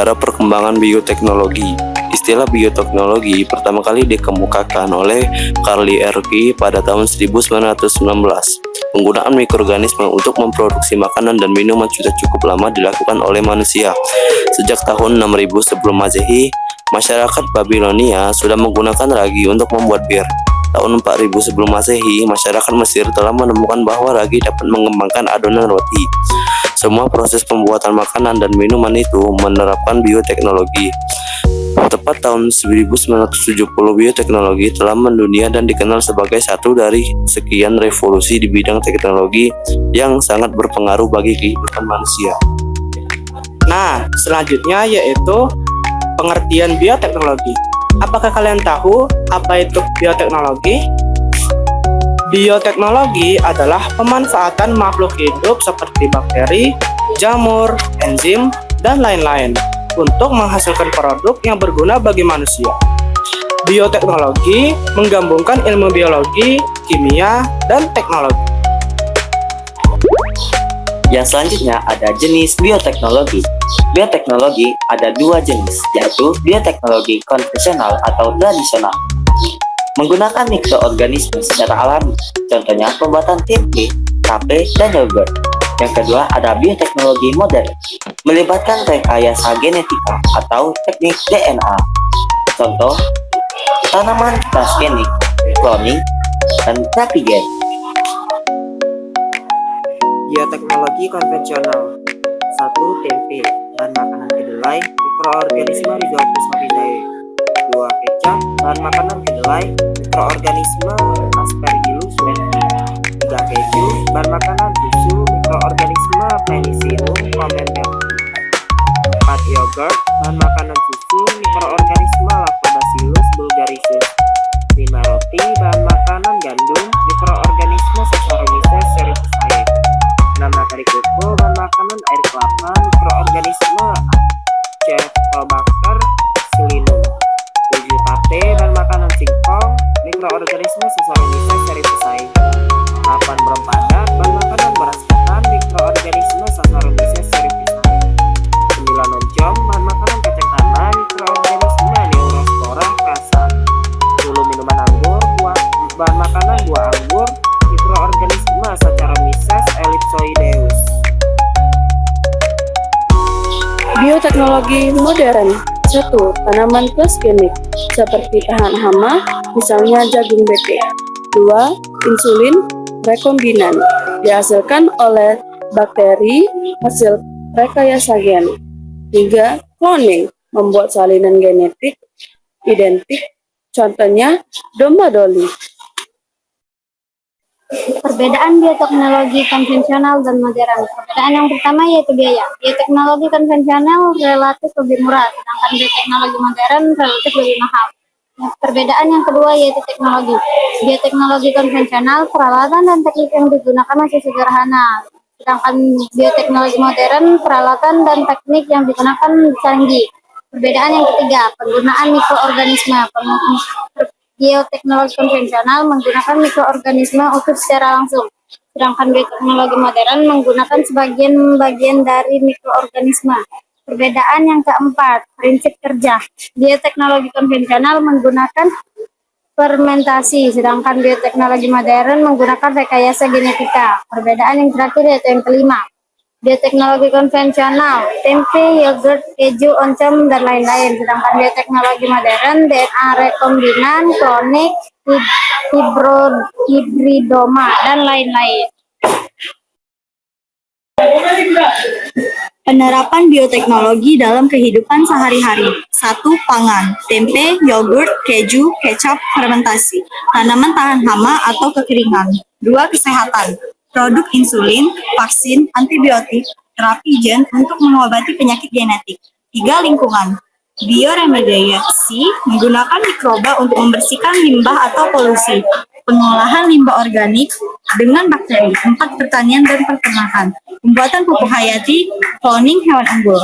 sejarah perkembangan bioteknologi. Istilah bioteknologi pertama kali dikemukakan oleh Carl Ierke pada tahun 1919. Penggunaan mikroorganisme untuk memproduksi makanan dan minuman sudah cukup lama dilakukan oleh manusia. Sejak tahun 6000 sebelum Masehi, masyarakat Babilonia sudah menggunakan ragi untuk membuat bir. Tahun 4000 sebelum Masehi, masyarakat Mesir telah menemukan bahwa ragi dapat mengembangkan adonan roti. Semua proses pembuatan makanan dan minuman itu menerapkan bioteknologi. Tepat tahun 1970, bioteknologi telah mendunia dan dikenal sebagai satu dari sekian revolusi di bidang teknologi yang sangat berpengaruh bagi kehidupan manusia. Nah, selanjutnya yaitu pengertian bioteknologi. Apakah kalian tahu apa itu bioteknologi? Bioteknologi adalah pemanfaatan makhluk hidup seperti bakteri, jamur, enzim, dan lain-lain untuk menghasilkan produk yang berguna bagi manusia. Bioteknologi menggabungkan ilmu biologi, kimia, dan teknologi. Yang selanjutnya ada jenis bioteknologi. Bioteknologi ada dua jenis, yaitu bioteknologi konvensional atau tradisional, menggunakan mikroorganisme secara alami, contohnya pembuatan tempe, tape, dan yogurt. Yang kedua ada bioteknologi modern, melibatkan rekayasa genetika atau teknik DNA, contoh tanaman transgenik, cloning, dan terapi gen. Bioteknologi konvensional. 1. Tempe, bahan makanan kedelai, mikroorganisme Rhizopus mapizae. 2. Kecap, bahan makanan kedelai, mikroorganisme Aspergillus menthi. 3. Keju, bahan makanan susu, mikroorganisme Penicillium comendatum. 4. Yogurt, bahan makanan susu, mikroorganisme Lactobacillus bulgarisus. 5. Roti, bahan makanan gandum, mikroorganisme Saccharomyces cerevisiae. 6. Matahari koko, bahan makanan air kelapa, mikroorganisme Cephalobacter psilocybe. 7. Tape, bahan makanan singkong, mikroorganisme Saccharomyces cerevisiae. 8. Berempada, bahan makanan beras ketan, mikroorganisme Saccharomyces cerevisiae. 9. Oncom, bahan makanan kacang tanah, mikroorganisme Neurospora crassa. 10. Minuman anggur, bahan makanan buah anggur, mikroorganisme Saccharomyces ellipsoideus. Bioteknologi modern. 1. Tanaman transgenik seperti tahan hama, misalnya jagung bete. 2. Insulin rekombinan dihasilkan oleh bakteri hasil rekayasa gen. 3. Cloning membuat salinan genetik identik, contohnya domba Dolly. Perbedaan bioteknologi konvensional dan modern. Perbedaan yang pertama yaitu biaya. Bioteknologi konvensional relatif lebih murah, sedangkan bioteknologi modern relatif lebih mahal. Perbedaan yang kedua yaitu teknologi. Bioteknologi konvensional, peralatan dan teknik yang digunakan masih sederhana, sedangkan bioteknologi modern, peralatan dan teknik yang digunakan canggih. Perbedaan yang ketiga, penggunaan mikroorganisme. Bioteknologi konvensional menggunakan mikroorganisme utuh secara langsung, sedangkan bioteknologi modern menggunakan sebagian bagian dari mikroorganisme. Perbedaan yang keempat, prinsip kerja. Bioteknologi konvensional menggunakan fermentasi, sedangkan bioteknologi modern menggunakan rekayasa genetika. Perbedaan yang terakhir yaitu yang kelima, bioteknologi konvensional, tempe, yogurt, keju, oncom, dan lain-lain. Sedangkan bioteknologi modern, DNA rekombinan, klonik, hibridoma, dan lain-lain. Penerapan bioteknologi dalam kehidupan sehari-hari. 1. Pangan, tempe, yogurt, keju, kecap, fermentasi, tanaman tahan hama atau kekeringan. 2. Kesehatan, produk insulin, vaksin, antibiotik, terapi gen untuk mengobati penyakit genetik. 3. Lingkungan, bioremediasi, menggunakan mikroba untuk membersihkan limbah atau polusi, pengolahan limbah organik dengan bakteri. 4. Pertanian dan peternakan, pembuatan pupuk hayati, cloning hewan unggul.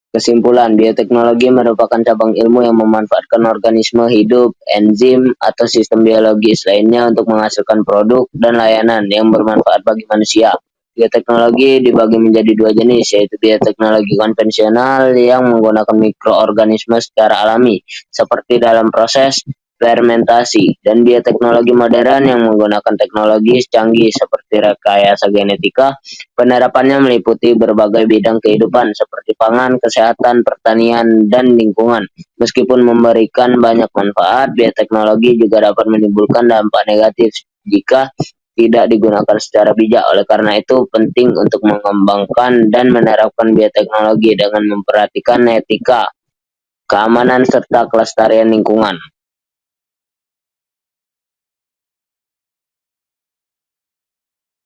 Kesimpulan, bioteknologi merupakan cabang ilmu yang memanfaatkan organisme hidup, enzim, atau sistem biologis lainnya untuk menghasilkan produk dan layanan yang bermanfaat bagi manusia. Bioteknologi dibagi menjadi dua jenis, yaitu bioteknologi konvensional yang menggunakan mikroorganisme secara alami, seperti dalam proses fermentasi, dan bioteknologi modern yang menggunakan teknologi canggih seperti rekayasa genetika. Penerapannya meliputi berbagai bidang kehidupan seperti pangan, kesehatan, pertanian, dan lingkungan. Meskipun memberikan banyak manfaat, bioteknologi juga dapat menimbulkan dampak negatif jika tidak digunakan secara bijak. Oleh karena itu, penting untuk mengembangkan dan menerapkan bioteknologi dengan memperhatikan etika, keamanan, serta kelestarian lingkungan.